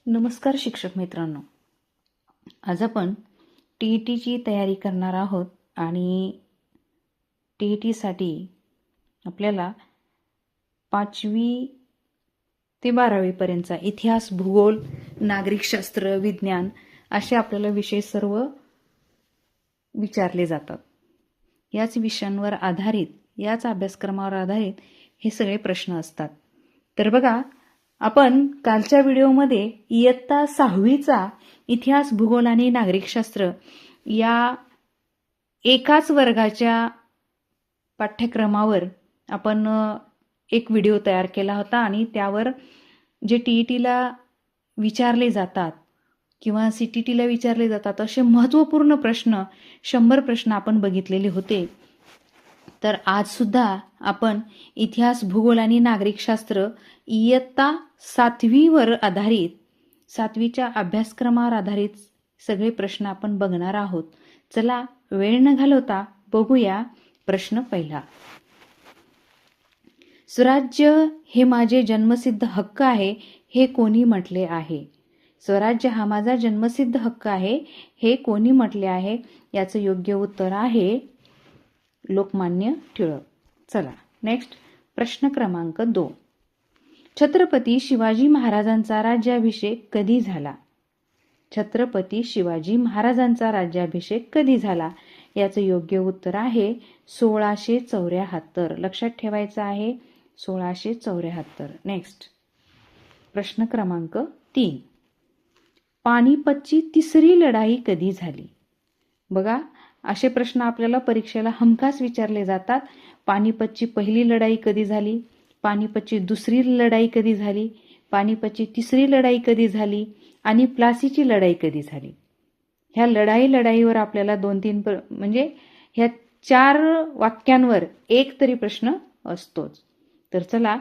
नमस्कार शिक्षक मित्रांनो. आज आपण टी-ई-टीची तयारी करणार आहोत आणि टी-ई-टीसाठी आपल्याला 5वी ते 12वीपर्यंतचा इतिहास, भूगोल, नागरिकशास्त्र, विज्ञान असे आपल्याला विषय सर्व विचारले जातात. याच विषयांवर आधारित, याच अभ्यासक्रमावर आधारित हे सगळे प्रश्न असतात. तर बघा, आपण कालच्या व्हिडिओमध्ये इयत्ता 6वीचा इतिहास, भूगोल आणि नागरिकशास्त्र या एकाच वर्गाच्या पाठ्यक्रमावर आपण एक व्हिडिओ तयार केला होता आणि त्यावर जे टी-ई-टीला विचारले जातात किंवा सी-टी-टीला विचारले जातात असे महत्त्वपूर्ण प्रश्न 100 प्रश्न आपण बघितलेले होते. तर आज सुद्धा आपण इतिहास, भूगोल आणि नागरिकशास्त्र इयत्ता 7वीवर आधारित, 7वीच्या अभ्यासक्रमावर आधारित सगळे प्रश्न आपण बघणार आहोत. चला वेळ न घालवता बघूया प्रश्न पहिला. स्वराज्य हे माझे जन्मसिद्ध हक्क आहे हे कोणी म्हटले आहे? स्वराज्य हा माझा जन्मसिद्ध हक्क आहे हे कोणी म्हटले आहे? याचं योग्य उत्तर आहे लोकमान्य टिळक. चला नेक्स्ट प्रश्न क्रमांक 2. छत्रपती शिवाजी महाराजांचा राज्याभिषेक कधी झाला? छत्रपती शिवाजी महाराजांचा राज्याभिषेक कधी झाला? याचं योग्य उत्तर आहे 1674. लक्षात ठेवायचं आहे 1674. नेक्स्ट प्रश्न क्रमांक 3. पानिपतची तिसरी लढाई कधी झाली? बघा, असे प्रश्न आपल्याला परीक्षेला हमखास विचारले जातात. पानिपतची पहिली लढाई कधी झाली? पानिपतची दुसरी लढाई कधी झाली? पानिपतची तिसरी लढाई कधी झाली? आणि प्लासीची लढाई कधी झाली? ह्या लढाईवर आपल्याला 2-3 म्हणजे ह्या 4 वाक्यांवर एक तरी प्रश्न असतोच. तर चला,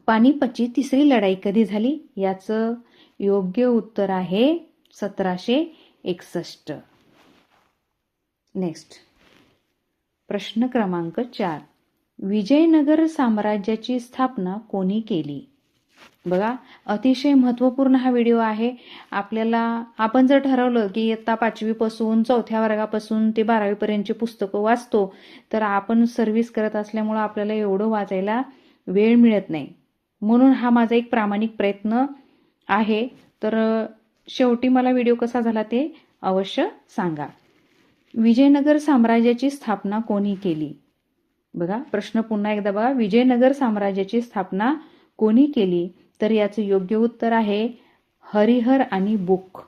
पानिपतची तिसरी लढाई कधी झाली? याचं योग्य उत्तर आहे 1761. नेक्स्ट प्रश्न क्रमांक 4. विजयनगर साम्राज्याची स्थापना कोणी केली? बघा, अतिशय महत्त्वपूर्ण हा व्हिडिओ आहे. आपण जर ठरवलं की इयत्ता 5वी पासून 4थ्या वर्गापासून ते 12वी पर्यंतची पुस्तकं वाचतो, तर आपण सर्व्हिस करत असल्यामुळं आपल्याला एवढं वाचायला वेळ मिळत नाही. म्हणून हा माझा एक प्रामाणिक प्रयत्न आहे. तर शेवटी मला व्हिडिओ कसा झाला ते अवश्य सांगा. विजयनगर साम्राज्याची स्थापना कोणी केली? बघा, प्रश्न पुन्हा एकदा बघा. विजयनगर साम्राज्याची स्थापना कोणी केली? तर याचं योग्य उत्तर आहे हरिहर आणि बुक.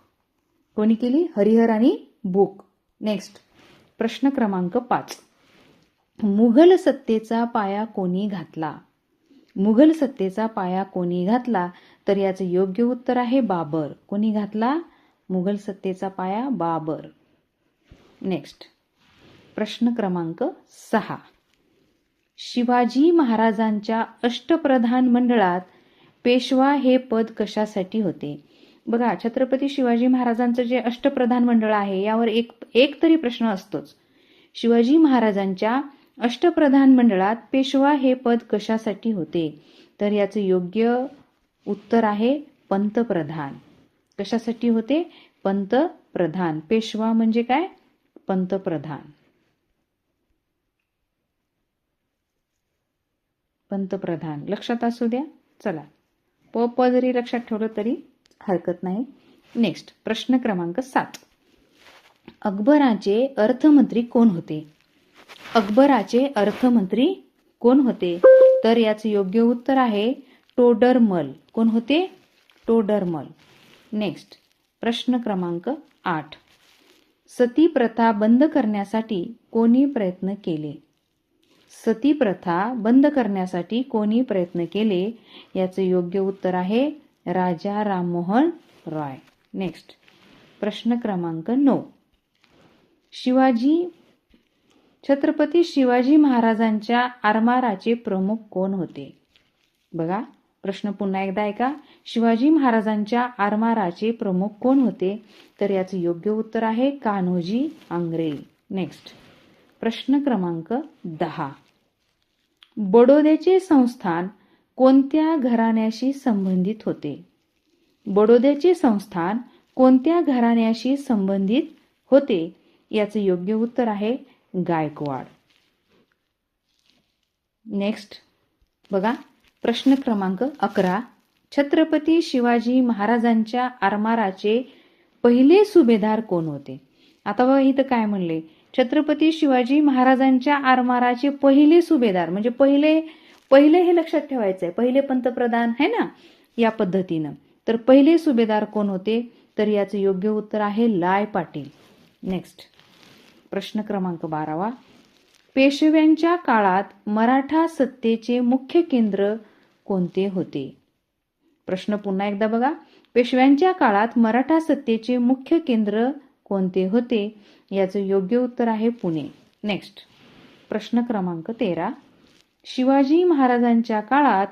कोणी केली? हरिहर आणि बुक. नेक्स्ट प्रश्न क्रमांक 5. मुघल सत्तेचा पाया कोणी घातला? मुघल सत्तेचा पाया कोणी घातला? तर याचं योग्य उत्तर आहे बाबर. कोणी घातला मुघल सत्तेचा पाया? बाबर. नेक्स्ट प्रश्न क्रमांक 6. शिवाजी महाराजांच्या अष्टप्रधान मंडळात पेशवा हे पद कशासाठी होते? बघा, छत्रपती शिवाजी महाराजांचं जे अष्टप्रधान मंडळ आहे यावर एक तरी प्रश्न असतोच. शिवाजी महाराजांच्या अष्टप्रधान मंडळात पेशवा हे पद कशासाठी होते? तर याचं योग्य उत्तर आहे पंतप्रधान. कशासाठी होते? पंतप्रधान. पेशवा म्हणजे काय? पंतप्रधान. पंतप्रधान लक्षात असू द्या. चला, प जरी लक्षात ठेवलं तरी हरकत नाही. नेक्स्ट प्रश्न क्रमांक 7. अकबराचे अर्थमंत्री कोण होते? अकबराचे अर्थमंत्री कोण होते? तर याचं योग्य उत्तर आहे टोडरमल. कोण होते? टोडरमल. नेक्स्ट प्रश्न क्रमांक 8. सती प्रथा बंद करण्यासाठी कोणी प्रयत्न केले? सती प्रथा बंद करण्यासाठी कोणी प्रयत्न केले? याचं योग्य उत्तर आहे राजा राममोहन रॉय. नेक्स्ट प्रश्न क्रमांक 9. छत्रपती शिवाजी महाराजांच्या आरमाराचे प्रमुख कोण होते? बघा, प्रश्न पुन्हा एकदा ऐका. शिवाजी महाराजांच्या आरमाराचे प्रमुख कोण होते? तर याचं योग्य उत्तर आहे कान्होजी आंग्रे. नेक्स्ट प्रश्न क्रमांक 10. बडोद्याचे संस्थान कोणत्या घराण्याशी संबंधित होते? बडोद्याचे संस्थान कोणत्या घराण्याशी संबंधित होते? याचं योग्य उत्तर आहे गायकवाड. नेक्स्ट बघा, प्रश्न क्रमांक 11. छत्रपती शिवाजी महाराजांच्या आरमाराचे पहिले सुभेदार कोण होते? आता बघा इथं काय म्हणले, छत्रपती शिवाजी महाराजांच्या आरमाराचे पहिले सुभेदार म्हणजे पहिले हे लक्षात ठेवायचं आहे, पहिले पंतप्रधान आहे ना या पद्धतीनं. तर पहिले सुभेदार कोण होते? तर याचं योग्य उत्तर आहे लाय पाटील. नेक्स्ट प्रश्न क्रमांक 12. पेशव्यांच्या काळात मराठा सत्तेचे मुख्य केंद्र कोणते होते? प्रश्न पुन्हा एकदा बघा, पेशव्यांच्या काळात मराठा सत्तेचे मुख्य केंद्र कोणते होते? याचं योग्य उत्तर आहे पुणे. नेक्स्ट प्रश्न क्रमांक 13. शिवाजी महाराजांच्या काळात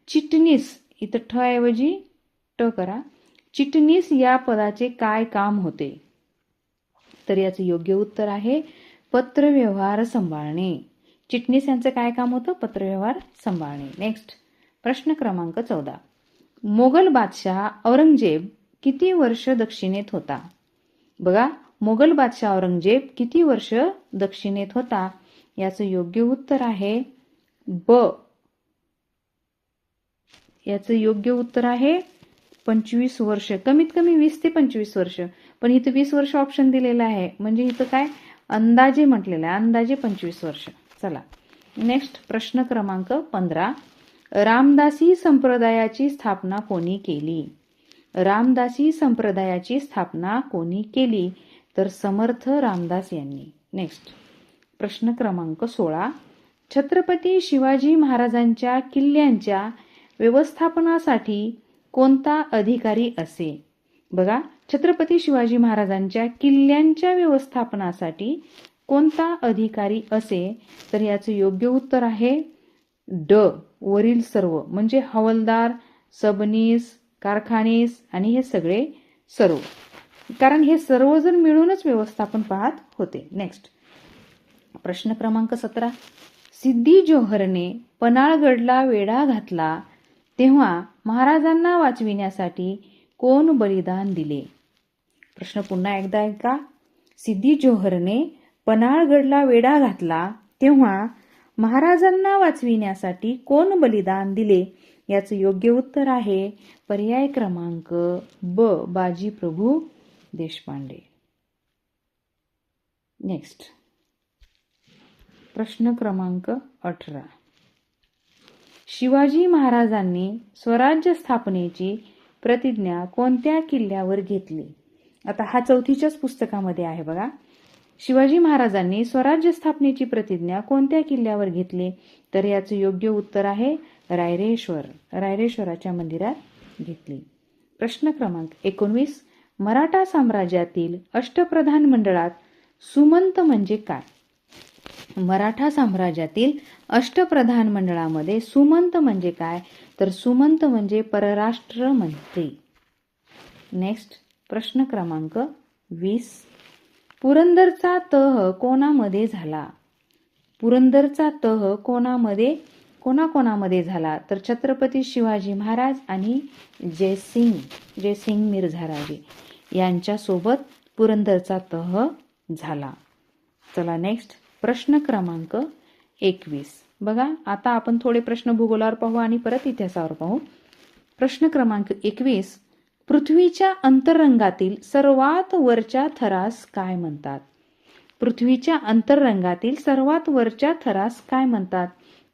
चिटणीस, इथं ठ ऐवजी ट करा, चिटणीस या पदाचे काय काम होते? तर याचं योग्य उत्तर आहे पत्रव्यवहार सांभाळणे. चिटणीस यांचं काय काम होतं? पत्रव्यवहार सांभाळणे. नेक्स्ट प्रश्न क्रमांक 14. मोगल बादशाह औरंगजेब किती वर्ष दक्षिणेत होता? बघा, मोगल बादशाह औरंगजेब किती वर्ष दक्षिणेत होता? याचं योग्य उत्तर आहे ब. याचं योग्य उत्तर आहे 25 वर्ष, कमीत कमी 20 ते 25 वर्ष. पण इथं 20 वर्ष ऑप्शन दिलेलं आहे, म्हणजे इथं काय अंदाजे म्हटलेलं आहे, अंदाजे 25 वर्ष. चला नेक्स्ट प्रश्न क्रमांक 15. रामदासी संप्रदायाची स्थापना कोणी केली? रामदासी संप्रदायाची स्थापना कोणी केली? तर समर्थ रामदास यांनी. नेक्स्ट प्रश्न क्रमांक 16. छत्रपती शिवाजी महाराजांच्या किल्ल्यांच्या व्यवस्थापनासाठी कोणता अधिकारी असे? बघा, छत्रपती शिवाजी महाराजांच्या किल्ल्यांच्या व्यवस्थापनासाठी कोणता अधिकारी असे? तर याचं योग्य उत्तर आहे ड. वरील सर्व, म्हणजे हवालदार, सबनीस, कारखानीस आणि हे सगळे सर्व, कारण हे सर्वजण मिळूनच व्यवस्थापन पाहत होते. नेक्स्ट प्रश्न क्रमांक 17. सिद्दी जोहरने पन्हाळगडला वेढा घातला तेव्हा महाराजांना वाचविण्यासाठी कोण बलिदान दिले? प्रश्न पुन्हा एकदा ऐका. सिद्दी जोहरने पन्हाळगडला वेढा घातला तेव्हा महाराजांना वाचविण्यासाठी कोण बलिदान दिले? याचं योग्य उत्तर आहे पर्याय क्रमांक ब. बाजी प्रभू देशपांडे. नेक्स्ट प्रश्न क्रमांक 18. शिवाजी महाराजांनी स्वराज्य स्थापनेची प्रतिज्ञा कोणत्या किल्ल्यावर घेतली? आता हा चौथीच्याच पुस्तकामध्ये आहे बघा. शिवाजी महाराजांनी स्वराज्य स्थापनेची प्रतिज्ञा कोणत्या किल्ल्यावर घेतली? तर याचं योग्य उत्तर आहे रायरेश्वर. रायरेश्वराच्या मंदिरात घेतली. प्रश्न क्रमांक 19. मराठा साम्राज्यातील अष्टप्रधान मंडळात सुमंत म्हणजे काय? मराठा साम्राज्यातील अष्टप्रधान मंडळामध्ये सुमंत म्हणजे काय? तर सुमंत म्हणजे परराष्ट्र मंत्री. नेक्स्ट प्रश्न क्रमांक 20. पुरंदरचा तह कोणामध्ये झाला? पुरंदरचा तह कोणाकोणामध्ये झाला? तर छत्रपती शिवाजी महाराज आणि जयसिंग मिर्झा राजे यांच्यासोबत पुरंदरचा तह झाला. चला नेक्स्ट प्रश्न क्रमांक 21. बघा, आता आपण थोडे प्रश्न भूगोलावर पाहू आणि परत इतिहासावर पाहू. प्रश्न क्रमांक 21. पृथ्वीच्या अंतरंगातील सर्वात वरच्या थरास काय म्हणतात? पृथ्वीच्या अंतरंगातील सर्वात वरच्या थरास काय म्हणतात?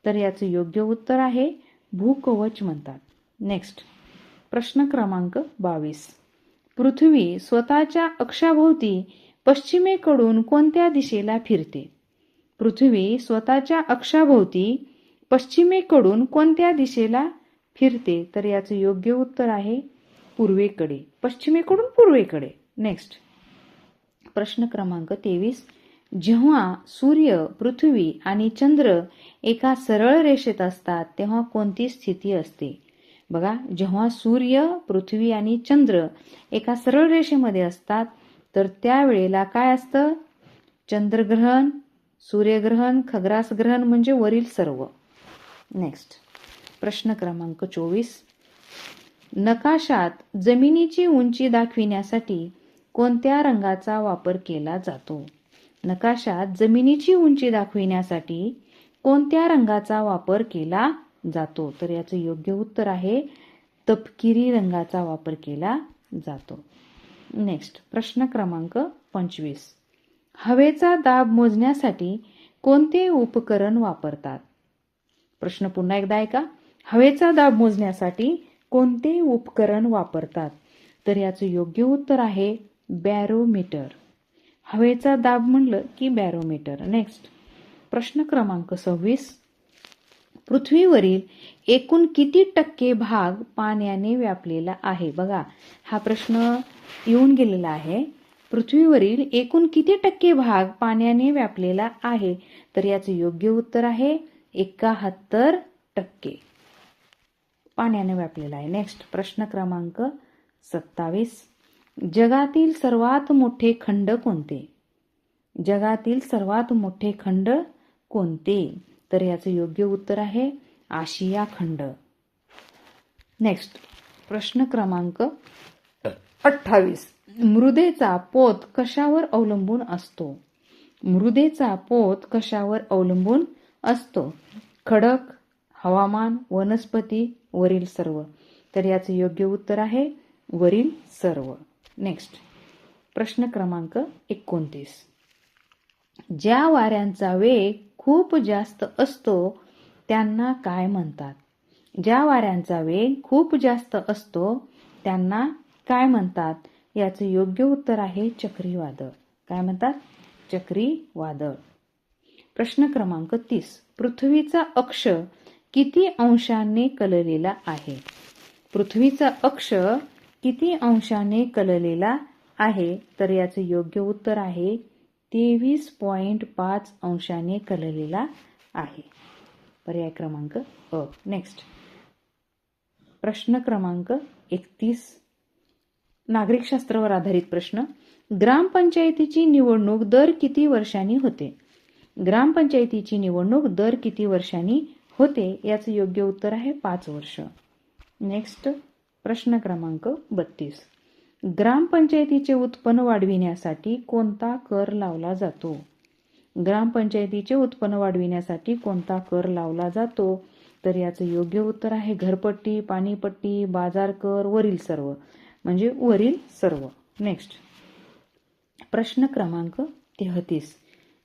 तर याचं योग्य उत्तर आहे भूकवच म्हणतात. नेक्स्ट प्रश्न क्रमांक 22. पृथ्वी स्वतःच्या अक्षाभोवती पश्चिमेकडून कोणत्या दिशेला फिरते? पृथ्वी स्वतःच्या अक्षाभोवती पश्चिमेकडून कोणत्या दिशेला फिरते? तर याचं योग्य उत्तर आहे पूर्वेकडे, पश्चिमेकडून पूर्वेकडे. नेक्स्ट प्रश्न क्रमांक 23. जेव्हा सूर्य, पृथ्वी आणि चंद्र एका सरळ रेषेत असतात तेव्हा कोणती स्थिती असते? बघा, जेव्हा सूर्य, पृथ्वी आणि चंद्र एका सरळ रेषेमध्ये असतात तर त्यावेळेला काय असतं? चंद्रग्रहण, सूर्यग्रहण, खग्रास ग्रहण म्हणजे वरील सर्व. नेक्स्ट प्रश्न क्रमांक 24. नकाशात जमिनीची उंची दाखविण्यासाठी कोणत्या रंगाचा वापर केला जातो? नकाशात जमिनीची उंची दाखविण्यासाठी कोणत्या रंगाचा वापर केला जातो? तर याचं योग्य उत्तर आहे तपकिरी रंगाचा वापर केला जातो. नेक्स्ट प्रश्न क्रमांक 25. हवेचा दाब मोजण्यासाठी कोणते उपकरण वापरतात? प्रश्न पुन्हा एकदा ऐका. हवेचा दाब मोजण्यासाठी कोणते उपकरण वापरतात? तर याचं योग्य उत्तर आहे बॅरोमीटर. हवेचा दाब म्हणलं की बॅरोमीटर. नेक्स्ट प्रश्न क्रमांक 26. पृथ्वीवरील एकूण किती टक्के भाग पाण्याने व्यापलेला आहे? बघा, हा प्रश्न येऊन गेलेला आहे. पृथ्वीवरील एकूण किती टक्के भाग पाण्याने व्यापलेला आहे? तर याचं योग्य उत्तर आहे 71% पाण्याने व्यापलेला आहे. नेक्स्ट प्रश्न क्रमांक 27. जगातील सर्वात मोठे खंड कोणते? जगातील सर्वात मोठे खंड कोणते? तर याचं योग्य उत्तर आहे आशिया खंड. नेक्स्ट प्रश्न क्रमांक 28. मृदेचा पोत कशावर अवलंबून असतो? मृदेचा पोत कशावर अवलंबून असतो? खडक, हवामान, वनस्पती, वरील सर्व. तर याचं योग्य उत्तर आहे वरील सर्व. नेक्स्ट प्रश्न क्रमांक 29. ज्या वाऱ्यांचा वेग खूप जास्त असतो त्यांना काय म्हणतात? ज्या वाऱ्यांचा वेग खूप जास्त असतो त्यांना काय म्हणतात? याचं योग्य उत्तर आहे चक्रीवादळ. काय म्हणतात? चक्रीवादळ. प्रश्न क्रमांक 30. पृथ्वीचा अक्ष किती अंशाने कललेला आहे? पृथ्वीचा अक्ष किती अंशाने कललेला आहे? तर याचं योग्य उत्तर आहे 23.5 अंशाने कललेला आहे. पर्याय क्रमांक अ. नेक्स्ट प्रश्न क्रमांक 31. नागरिकशास्त्रावर आधारित प्रश्न. ग्रामपंचायतीची निवडणूक दर किती वर्षांनी होते? ग्रामपंचायतीची निवडणूक दर किती वर्षांनी होते? याचं योग्य उत्तर आहे 5 वर्ष. नेक्स्ट प्रश्न क्रमांक 32. ग्रामपंचायतीचे उत्पन्न वाढविण्यासाठी कोणता कर लावला जातो? ग्रामपंचायतीचे उत्पन्न वाढविण्यासाठी कोणता कर लावला जातो? तर याचं योग्य उत्तर आहे घरपट्टी, पाणीपट्टी, बाजार कर, वरील सर्व. म्हणजे वरील सर्व. नेक्स्ट प्रश्न क्रमांक 33.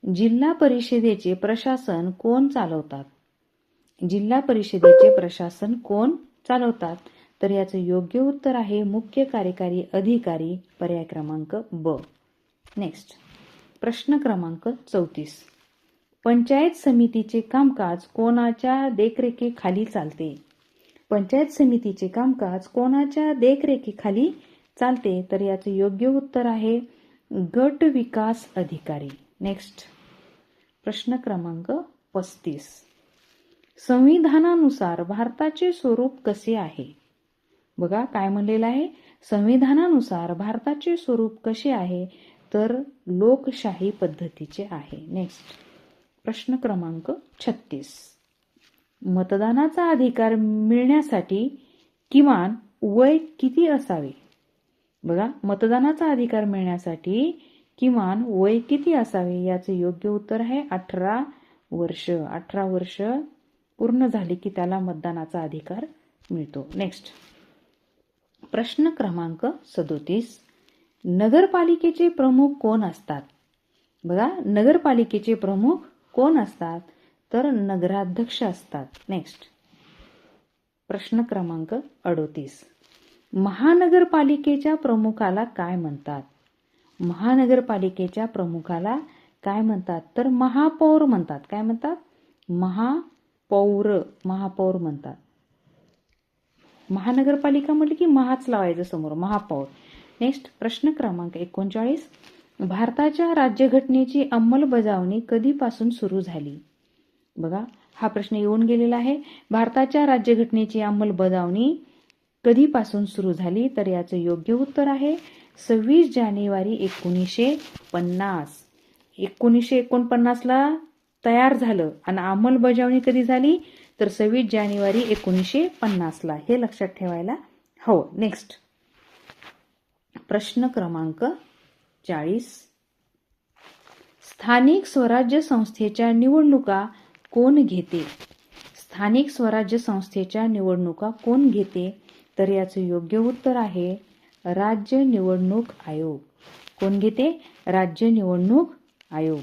जिल्हा परिषदेचे प्रशासन कोण चालवतात? जिल्हा परिषदेचे प्रशासन कोण चालवतात? तर याचं योग्य उत्तर आहे मुख्य कार्यकारी अधिकारी. पर्याय क्रमांक ब. नेक्स्ट प्रश्न क्रमांक 34. पंचायत समितीचे कामकाज कोणाच्या देखरेखीखाली चालते? पंचायत समितीचे कामकाज कोणाच्या देखरेखीखाली चालते? तर याचं योग्य उत्तर आहे गट विकास अधिकारी. नेक्स्ट प्रश्न क्रमांक 35. संविधानानुसार भारताचे स्वरूप कसे आहे? बघा काय म्हणलेलं आहे. संविधानानुसार भारताचे स्वरूप कसे आहे? तर लोकशाही पद्धतीचे आहे. नेक्स्ट प्रश्न क्रमांक 36. मतदानाचा अधिकार मिळण्यासाठी किमान वय किती असावे? बघा मतदानाचा अधिकार मिळण्यासाठी किमान वय किती असावे? याचे योग्य उत्तर आहे 18 वर्ष. 18 वर्ष पूर्ण झाली की त्याला मतदानाचा अधिकार मिळतो. नेक्स्ट प्रश्न क्रमांक 37. नगरपालिकेचे प्रमुख कोण असतात? बघा नगरपालिकेचे प्रमुख कोण असतात? तर नगराध्यक्ष असतात. नेक्स्ट प्रश्न क्रमांक 38. महानगरपालिकेच्या प्रमुखाला काय म्हणतात? महानगरपालिकेच्या प्रमुखाला काय म्हणतात? तर महापौर म्हणतात. काय म्हणतात? महापौर म्हणतात. महानगरपालिका म्हटलं की महाच लावायचं समोर, महापौर. नेक्स्ट प्रश्न क्रमांक 39. भारताच्या राज्यघटनेची अंमलबजावणी कधीपासून सुरू झाली? बघा हा प्रश्न येऊन गेलेला आहे. भारताच्या राज्यघटनेची अंमलबजावणी कधीपासून सुरू झाली? तर याचं योग्य उत्तर आहे 26 जानेवारी 1950. 1949ला तयार झालं आणि अंमलबजावणी कधी झाली? तर 26 जानेवारी 1950ला. हे लक्षात ठेवायला हो. नेक्स्ट प्रश्न क्रमांक 40. स्थानिक स्वराज्य संस्थेच्या निवडणुका कोण घेते? स्थानिक स्वराज्य संस्थेच्या निवडणुका कोण घेते? तर याचं योग्य उत्तर आहे राज्य निवडणूक आयोग. कोण घेते? राज्य निवडणूक आयोग.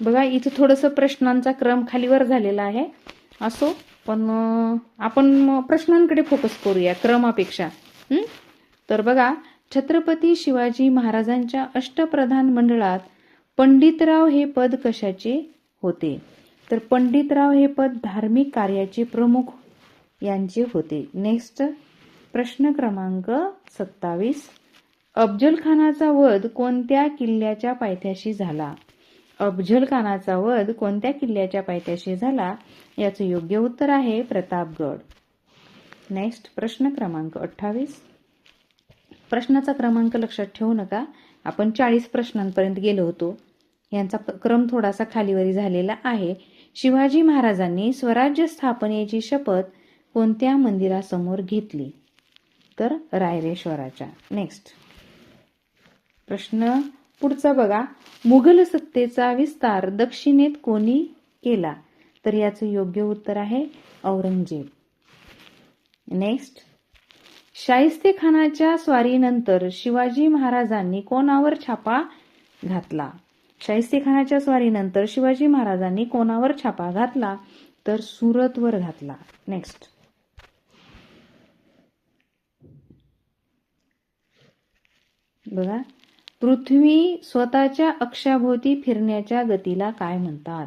बघा इथं थोडंसं प्रश्नांचा क्रम खालीवर झालेला आहे. असो, पण आपण प्रश्नांकडे फोकस करूया क्रमापेक्षा. तर बघा, छत्रपती शिवाजी महाराजांच्या अष्टप्रधान मंडळात पंडितराव हे पद कशाचे होते? तर पंडितराव हे पद धार्मिक कार्याचे प्रमुख यांचे होते. नेक्स्ट प्रश्न क्रमांक 27. अफजल खानाचा वध कोणत्या किल्ल्याच्या पायथ्याशी झाला? अफजल खानाचा वध कोणत्या किल्ल्याच्या पायथ्याशी झाला? याचं योग्य उत्तर आहे प्रतापगड. नेक्स्ट प्रश्न क्रमांक 28. प्रश्नाचा क्रमांक लक्षात ठेवू नका, आपण 40 प्रश्नांपर्यंत गेलो होतो. यांचा क्रम थोडासा खालीवरी झालेला आहे. शिवाजी महाराजांनी स्वराज्य स्थापनेची शपथ कोणत्या मंदिरासमोर घेतली? तर रायरेश्वराच्या. नेक्स्ट प्रश्न पुढचा बघा, मुघल सत्तेचा विस्तार दक्षिणेत कोणी केला? तर याचं योग्य उत्तर आहे औरंगजेब. नेक्स्ट, शाहिस्तेखानाच्या स्वारीनंतर शिवाजी महाराजांनी कोणावर छापा घातला? शाहिस्तेखानाच्या स्वारीनंतर शिवाजी महाराजांनी कोणावर छापा घातला? तर सुरतवर घातला. नेक्स्ट बघा, पृथ्वी स्वतःच्या अक्षाभोवती फिरण्याच्या गतीला काय म्हणतात?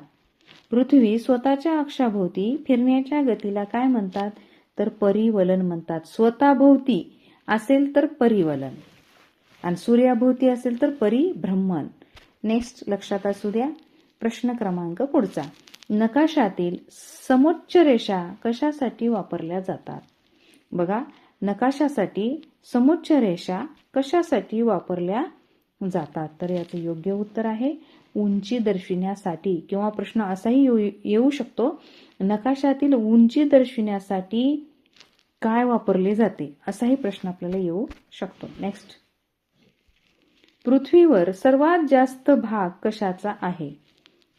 पृथ्वी स्वतःच्या अक्षाभोवती फिरण्याच्या गतीला काय म्हणतात? तर परिवलन म्हणतात. स्वतःभोवती असेल तर परिवलन आणि सूर्याभोवती असेल तर परिभ्रमण. नेक्स्ट लक्षात असू द्या. प्रश्न क्रमांक पुढचा, नकाशातील समोच्च रेषा कशासाठी वापरल्या जातात? बघा, नकाशासाठी समोच्च रेषा कशासाठी वापरल्या जातात? तर याचं योग्य उत्तर आहे उंची दर्शविण्यासाठी. किंवा प्रश्न असाही येऊ शकतो, नकाशातील उंची दर्शविण्यासाठी काय वापरले जाते? असाही प्रश्न आपल्याला येऊ शकतो. नेक्स्ट, पृथ्वीवर सर्वात जास्त भाग कशाचा आहे?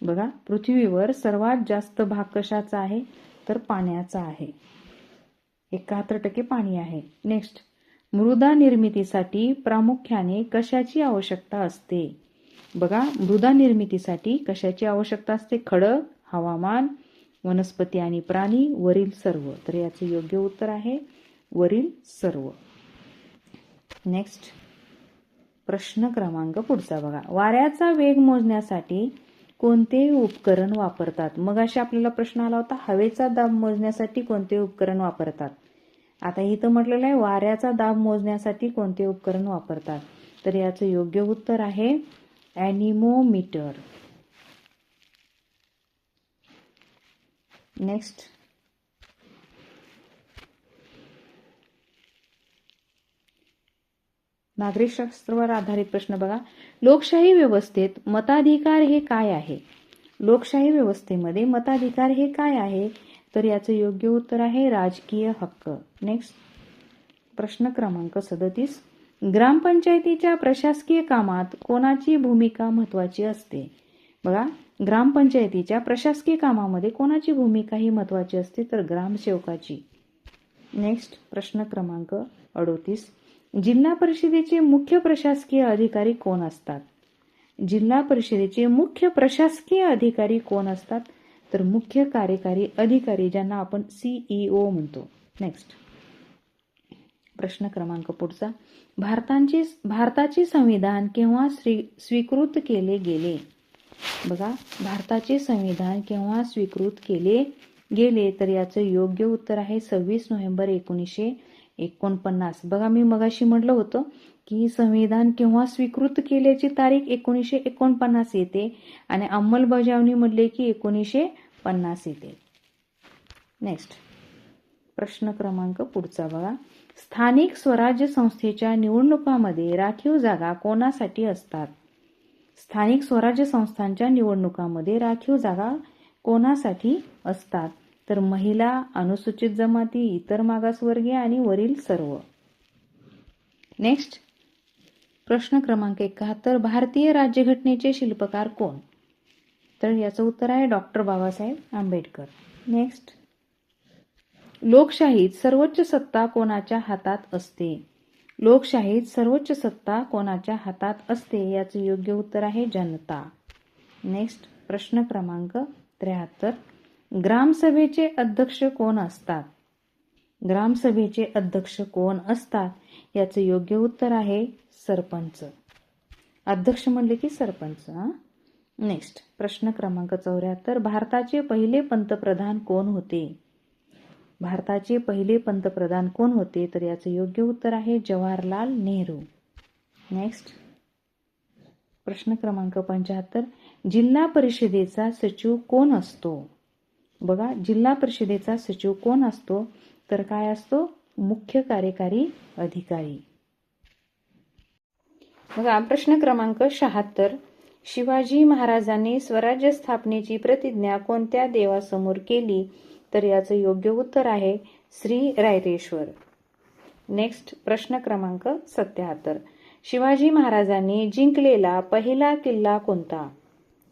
बघा, पृथ्वीवर सर्वात जास्त भाग कशाचा आहे? तर पाण्याचा आहे. 71% पाणी आहे. नेक्स्ट, मृदा निर्मितीसाठी प्रामुख्याने कशाची आवश्यकता असते? बघा, मृदा निर्मितीसाठी कशाची आवश्यकता असते? खडक, हवामान, वनस्पती आणि प्राणी, वरील सर्व. तर याचे योग्य उत्तर आहे वरील सर्व. नेक्स्ट प्रश्न क्रमांक पुढचा बघा, वाऱ्याचा वेग मोजण्यासाठी कोणते उपकरण वापरतात? मगाशी आपल्याला प्रश्न आला होता हवेचा दाब मोजण्यासाठी कोणते उपकरण वापरतात. आता इथं म्हटलेलं आहे वाऱ्याचा दाब मोजण्यासाठी कोणते उपकरण वापरतात? तर याचं योग्य उत्तर आहे ॲनिमोमीटर. नेक्स्ट नागरिकशास्त्रावर आधारित प्रश्न बघा, लोकशाही व्यवस्थेत मताधिकार हे काय आहे? लोकशाही व्यवस्थेमध्ये मताधिकार हे काय आहे? तर याचं योग्य उत्तर आहे राजकीय हक्क. नेक्स्ट प्रश्न क्रमांक 37, ग्रामपंचायतीच्या प्रशासकीय कामात कोणाची भूमिका महत्वाची असते? बघा, ग्रामपंचायतीच्या प्रशासकीय कामामध्ये कोणाची भूमिका ही महत्वाची असते? तर ग्रामसेवकाची. नेक्स्ट प्रश्न क्रमांक 38, जिल्हा परिषदेचे मुख्य प्रशासकीय अधिकारी कोण असतात? जिल्हा परिषदेचे मुख्य प्रशासकीय अधिकारी कोण असतात? तर मुख्य कार्यकारी अधिकारी, ज्यांना आपण CEO म्हणतो. नेक्स्ट प्रश्न क्रमांक पुढचा, भारताचे संविधान केव्हा स्वीकृत केले गेले? बघा, भारताचे संविधान केव्हा स्वीकृत केले गेले? तर याचं योग्य उत्तर आहे 26 नोव्हेंबर 1949. बघा, मी मगाशी म्हटलं होतं की संविधान केव्हा स्वीकृत केल्याची तारीख 1949 येते आणि अंमलबजावणी म्हटले की 1950 येते. नेक्स्ट प्रश्न क्रमांक पुढचा बघा, स्थानिक स्वराज्य संस्थेच्या निवडणुकांमध्ये राखीव जागा कोणासाठी असतात? स्थानिक स्वराज्य संस्थांच्या निवडणुकांमध्ये राखीव जागा कोणासाठी असतात? तर महिला, अनुसूचित जमाती, इतर मागासवर्गीय आणि वरील सर्व. नेक्स्ट प्रश्न क्रमांक 71. भारतीय राज्यघटनेचे शिल्पकार कोण? तर याचं उत्तर आहे डॉक्टर बाबासाहेब आंबेडकर. नेक्स्ट लोकशाहीत सर्वोच्च सत्ता कोणाच्या हातात असते? लोकशाहीत सर्वोच्च सत्ता कोणाच्या हातात असते? याचं योग्य उत्तर आहे जनता. नेक्स्ट प्रश्न क्रमांक 73. ग्रामसभेचे अध्यक्ष कोण असतात? ग्रामसभेचे अध्यक्ष कोण असतात? याचं योग्य उत्तर आहे सरपंच. अध्यक्ष म्हणले की सरपंच. नेक्स्ट प्रश्न क्रमांक 74. भारताचे पहिले पंतप्रधान कोण होते? भारताचे पहिले पंतप्रधान कोण होते? तर याचं योग्य उत्तर आहे जवाहरलाल नेहरू. नेक्स्ट प्रश्न क्रमांक 75. जिल्हा परिषदेचा सचिव कोण असतो? बघा, जिल्हा परिषदेचा सचिव कोण असतो? तर काय असतो? मुख्य कार्यकारी अधिकारी. बघा प्रश्न क्रमांक 76. शिवाजी महाराजांनी स्वराज्य स्थापनेची प्रतिज्ञा कोणत्या देवासमोर केली? तर याचं योग्य उत्तर आहे श्री रायरेश्वर. नेक्स्ट प्रश्न क्रमांक 77. शिवाजी महाराजांनी जिंकलेला पहिला किल्ला कोणता?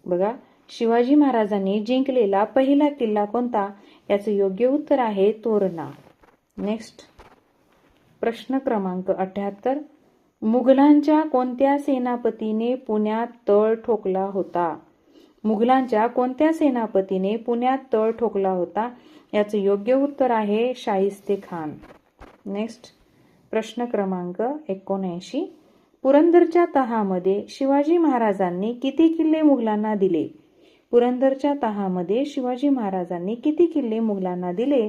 बघा, शिवाजी महाराजांनी जिंकलेला पहिला किल्ला कोणता? याचं योग्य उत्तर आहे तोरणा. नेक्स्ट प्रश्न क्रमांक 78. मुघलांच्या कोणत्या सेनापतीने पुण्यात तळ ठोकला होता? मुघलांच्या कोणत्या सेनापतीने पुण्यात तळ ठोकला होता? याचं योग्य उत्तर आहे शाहिस्ते खान. नेक्स्ट प्रश्न क्रमांक 79. पुरंदरच्या तहामध्ये शिवाजी महाराजांनी किती किल्ले मुघलांना दिले? पुरंदरच्या तहामध्ये शिवाजी महाराजांनी किती किल्ले मुघलांना दिले?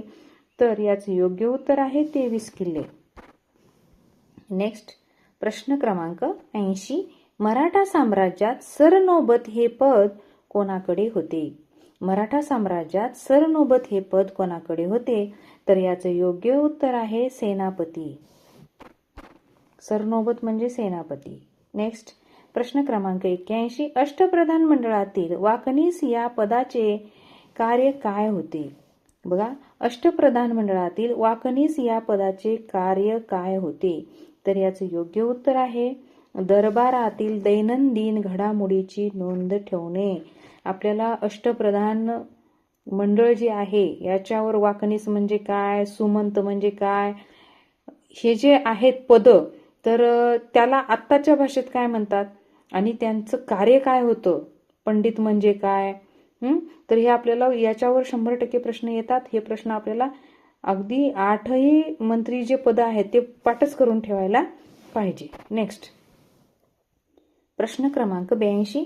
तर याचं योग्य उत्तर आहे 23 किल्ले. नेक्स्ट प्रश्न क्रमांक 80. मराठा साम्राज्यात सरनौबत हे पद कोणाकडे होते? मराठा साम्राज्यात सरनौबत हे पद कोणाकडे होते? तर याचं योग्य उत्तर आहे सेनापती. सरनौबत म्हणजे सेनापती. नेक्स्ट प्रश्न क्रमांक 81. अष्टप्रधान मंडळातील वाकणीस या पदाचे कार्य काय होते? बघा, अष्टप्रधान मंडळातील वाकणीस या पदाचे कार्य काय होते? तर याचं योग्य उत्तर आहे दरबारातील दैनंदिन घडामोडीची नोंद ठेवणे. आपल्याला अष्टप्रधान मंडळ जे आहे याच्यावर वाकणीस म्हणजे काय, सुमंत म्हणजे काय, हे जे आहेत पद, तर त्याला आत्ताच्या भाषेत काय म्हणतात आणि त्यांचं कार्य काय होतं, पंडित म्हणजे काय, तर हे आपल्याला याच्यावर 100% प्रश्न येतात. हे प्रश्न आपल्याला अगदी 8ही मंत्री जे पद आहेत ते पाठच करून ठेवायला पाहिजे. नेक्स्ट प्रश्न क्रमांक 82.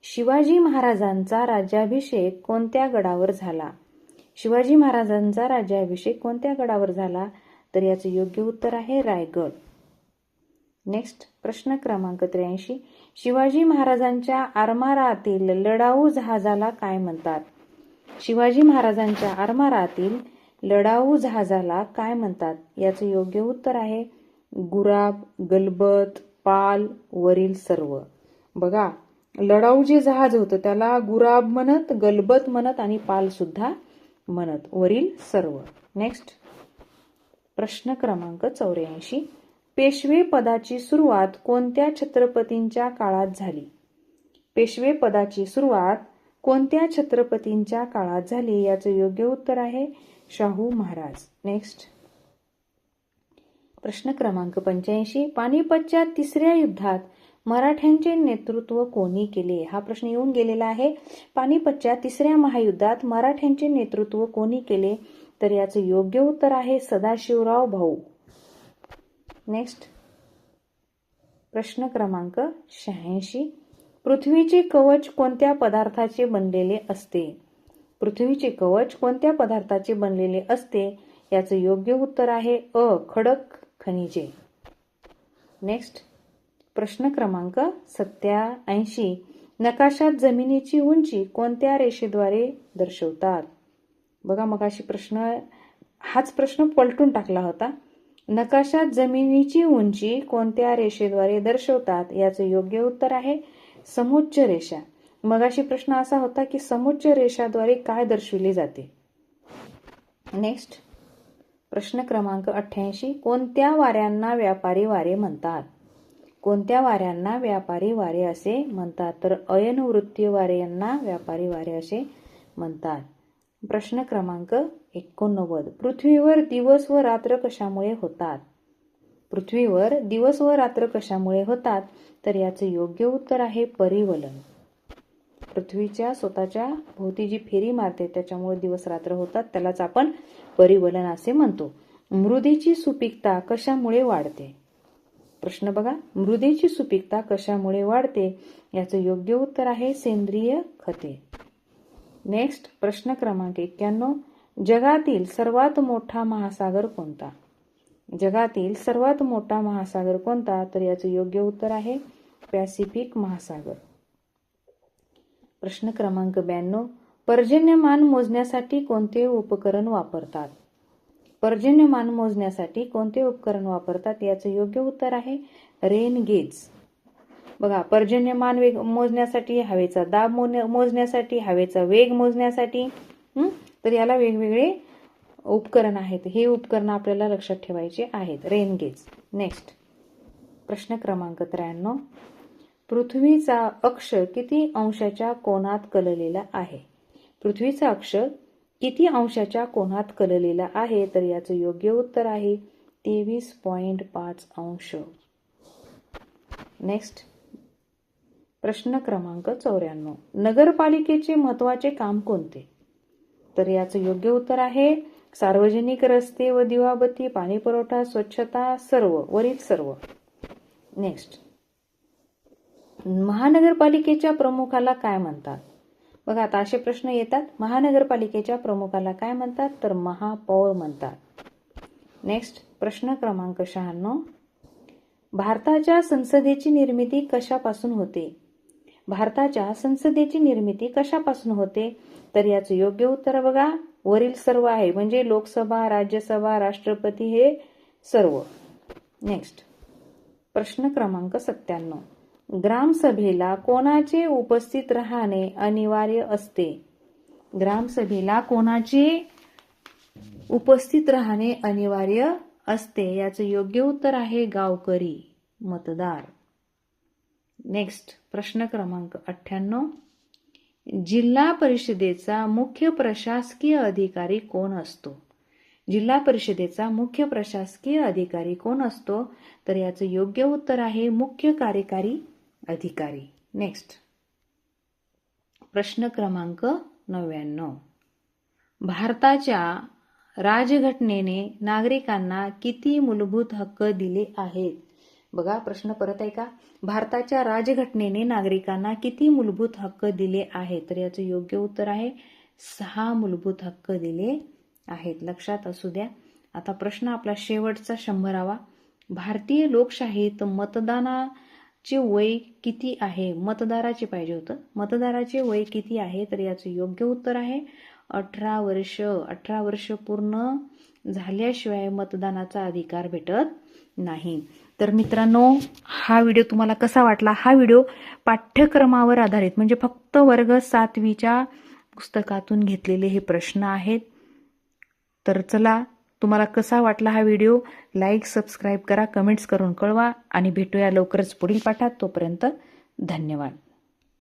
शिवाजी महाराजांचा राज्याभिषेक कोणत्या गडावर झाला? शिवाजी महाराजांचा राज्याभिषेक कोणत्या गडावर झाला? तर याचं योग्य उत्तर आहे रायगड. नेक्स्ट प्रश्न क्रमांक 83. शिवाजी महाराजांच्या आरमारातील लढाऊ जहाजाला काय म्हणतात? शिवाजी महाराजांच्या आरमारातील लढाऊ जहाजाला काय म्हणतात? याचं योग्य उत्तर आहे गुराब, गलबत, पाल, वरील सर्व. बघा, लढाऊ जे जहाज होतं त्याला गुराब म्हणत, गलबत म्हणत आणि पाल सुद्धा म्हणत, वरील सर्व. नेक्स्ट प्रश्न क्रमांक 84. पेशवे पदाची सुरुवात कोणत्या छत्रपतींच्या काळात झाली? पेशवे पदाची सुरुवात कोणत्या छत्रपतींच्या काळात झाली? याचं योग्य उत्तर आहे शाहू महाराज. नेक्स्ट प्रश्न क्रमांक 85. पानिपतच्या तिसऱ्या युद्धात मराठ्यांचे नेतृत्व कोणी केले? हा प्रश्न येऊन गेलेला आहे. पानिपतच्या तिसऱ्या महायुद्धात मराठ्यांचे नेतृत्व कोणी केले? तर याचं योग्य उत्तर आहे सदाशिवराव भाऊ. नेक्स्ट प्रश्न क्रमांक 86. पृथ्वीचे कवच कोणत्या पदार्थाचे बनलेले असते? पृथ्वीचे कवच कोणत्या पदार्थाचे बनलेले असते? याचं योग्य उत्तर आहे खडक खनिजे. नेक्स्ट प्रश्न क्रमांक 87. नकाशात जमिनीची उंची कोणत्या रेषेद्वारे दर्शवतात? बघा, मगाशी हाच प्रश्न पलटून टाकला होता. नकाशात जमिनीची उंची कोणत्या रेषेद्वारे दर्शवतात? याचं योग्य उत्तर आहे समोच्च रेषा. मगाशी प्रश्न असा होता की समोच्च रेषाद्वारे काय दर्शविले जाते? नेक्स्ट प्रश्न क्रमांक 88. कोणत्या वाऱ्यांना व्यापारी वारे म्हणतात? कोणत्या वाऱ्यांना व्यापारी वारे असे म्हणतात? तर अयनवृत्तीय वारे यांना व्यापारी वारे असे म्हणतात. प्रश्न क्रमांक 89. पृथ्वीवर दिवस व रात्र कशामुळे होतात? पृथ्वीवर दिवस व रात्र कशामुळे होतात? तर याचे योग्य उत्तर आहे परिवलन. पृथ्वीच्या स्वतःच्या भोवती जी फेरी मारते त्याच्यामुळे दिवस रात्र होतात, त्यालाच आपण परिवलन असे म्हणतो. मृदेची सुपीकता कशामुळे वाढते? प्रश्न बघा, मृदेची सुपीकता कशामुळे वाढते? याचं योग्य उत्तर आहे सेंद्रिय खते. नेक्स्ट प्रश्न क्रमांक 91. जगातील सर्वात मोठा महासागर कोणता? जगातील सर्वात मोठा महासागर कोणता? तर याचं योग्य उत्तर आहे पॅसिफिक महासागर. प्रश्न क्रमांक 92. पर्जन्यमान मोजण्यासाठी कोणते उपकरण वापरतात? पर्जन्यमान मोजण्यासाठी कोणते उपकरण वापरतात? याचं योग्य उत्तर आहे रेन गेज. बघा, पर्जन्यमान वेग मोजण्यासाठी, हवेचा दाब मोजण्यासाठी, हवेचा वेग मोजण्यासाठी तर याला वेगवेगळे उपकरण आहेत. हे उपकरण आपल्याला लक्षात ठेवायचे आहेत. Rain gauge. नेक्स्ट प्रश्न क्रमांक 93. पृथ्वीचा अक्ष किती अंशाच्या कोनात कललेला आहे? पृथ्वीचा अक्ष किती अंशाच्या कोनात कललेला आहे? तर याचं योग्य उत्तर आहे 23.5 अंश. नेक्स्ट प्रश्न क्रमांक 94. नगरपालिकेचे महत्वाचे काम कोणते? तर याचं योग्य उत्तर आहे सार्वजनिक रस्ते व दिवाबत्ती, पाणी पुरवठा, स्वच्छता, वरील सर्व. नेक्स्ट महानगरपालिकेच्या प्रमुखाला काय म्हणतात? बघा, आता असे प्रश्न येतात. महानगरपालिकेच्या प्रमुखाला काय म्हणतात? तर महापौर म्हणतात. नेक्स्ट प्रश्न क्रमांक 96. भारताच्या संसदेची निर्मिती कशापासून होते? भारताच्या संसदेची निर्मिती कशापासून होते? तर याचं योग्य उत्तर बघा वरील सर्व आहे, म्हणजे लोकसभा, राज्यसभा, राष्ट्रपती हे सर्व. नेक्स्ट प्रश्न क्रमांक 97. ग्रामसभेला कोणाचे उपस्थित राहणे अनिवार्य असते? ग्रामसभेला कोणाचे उपस्थित राहणे अनिवार्य असते? याचं योग्य उत्तर आहे गावकरी, मतदार. नेक्स्ट प्रश्न क्रमांक 98. जिल्हा परिषदेचा मुख्य प्रशासकीय अधिकारी कोण असतो? जिल्हा परिषदेचा मुख्य प्रशासकीय अधिकारी कोण असतो? तर याचं योग्य उत्तर आहे मुख्य कार्यकारी अधिकारी. नेक्स्ट प्रश्न क्रमांक 99. भारताच्या राजघटनेने नागरिकांना किती मूलभूत हक्क दिले आहेत? बघा, प्रश्न परत आहे का? भारताच्या राजघटनेने नागरिकांना किती मूलभूत हक्क दिले आहेत? तर याचं योग्य उत्तर आहे 6 मूलभूत हक्क दिले आहेत. लक्षात असू द्या. आता प्रश्न आपला शेवटचा 100वा. भारतीय लोकशाहीत मतदानाचे वय किती आहे? मतदाराचे पाहिजे होतं. मतदाराचे वय किती आहे? तर याचं योग्य उत्तर आहे 18 वर्ष. 18 वर्ष पूर्ण झाल्याशिवाय मतदानाचा अधिकार भेटत नाही. तर मित्रांनो, हा व्हिडिओ तुम्हाला कसा वाटला? हा व्हिडिओ पाठ्यक्रमावर आधारित, म्हणजे फक्त वर्ग 7वीच्या पुस्तकातून घेतलेले हे प्रश्न आहेत. तर चला, तुम्हाला कसा वाटला हा व्हिडिओ? लाईक, सबस्क्राईब करा, कमेंट्स करून कळवा आणि भेटूया लवकरच पुढील पाठात. तोपर्यंत धन्यवाद.